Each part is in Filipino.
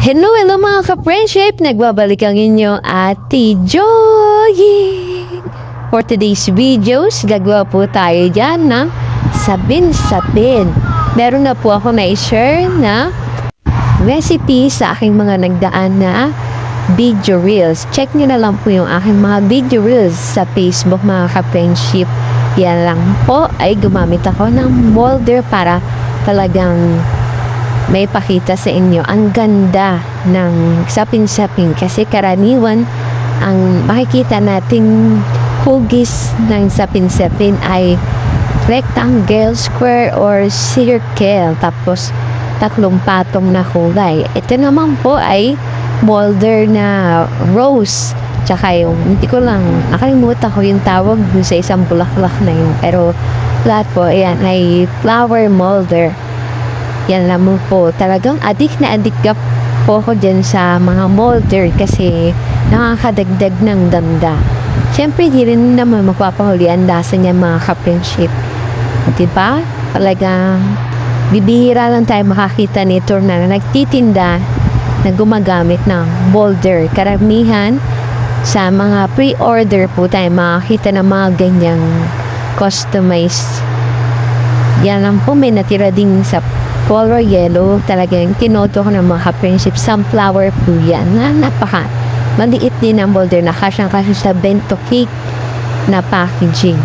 Hello mga ka-friendship! Nagbabalik ang inyong Ate Joy! For today's videos, gagawa po tayo dyan ng sabin-sapin. Meron na po ako na-share na recipe sa aking mga nagdaan na video reels. Check nyo na lang po yung aking mga video reels sa Facebook mga ka-friendship. Yan lang po ay gumamit ako ng molder para talagang may pakita sa inyo ang ganda ng sapin-sapin kasi karaniwan ang makikita nating hugis ng sapin-sapin ay rectangle, square, or circle tapos tatlong patong na kulay. Ito naman po ay molder na rose tsaka yung hindi ko lang nakalimutan ko yung tawag dun sa isang bulaklak na yun pero lahat po ayan ay flower molder. Yan lamang po. Talagang adik na adik ka po ko dyan sa mga molder kasi nakakadagdag ng ganda. Siyempre, di rin naman magpapahuli ang lasa niya mga ka-friendship. Diba? Talagang bibihira lang tayo makakita nito na nagtitinda na gumagamit ng molder. Karamihan sa mga pre-order po tayo makakita ng mga ganyang customized. Yan lang po. May natira din sa color yellow, talagang tinoto ko ng mga ka-friendship, sunflower po yan, na napaka maliit din ang molder na kasyang-kasya sa bento cake na packaging.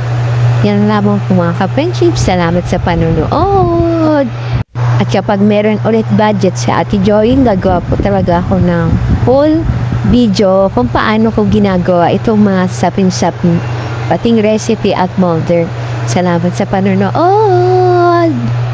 Yan lamang po mga ka-friendship, salamat sa panonood. At kapag meron ulit budget sa Ate Joy, gagawa po talaga ako ng full video kung paano ko ginagawa itong mga sapin-sapin, pating recipe at molder. Salamat sa panonood!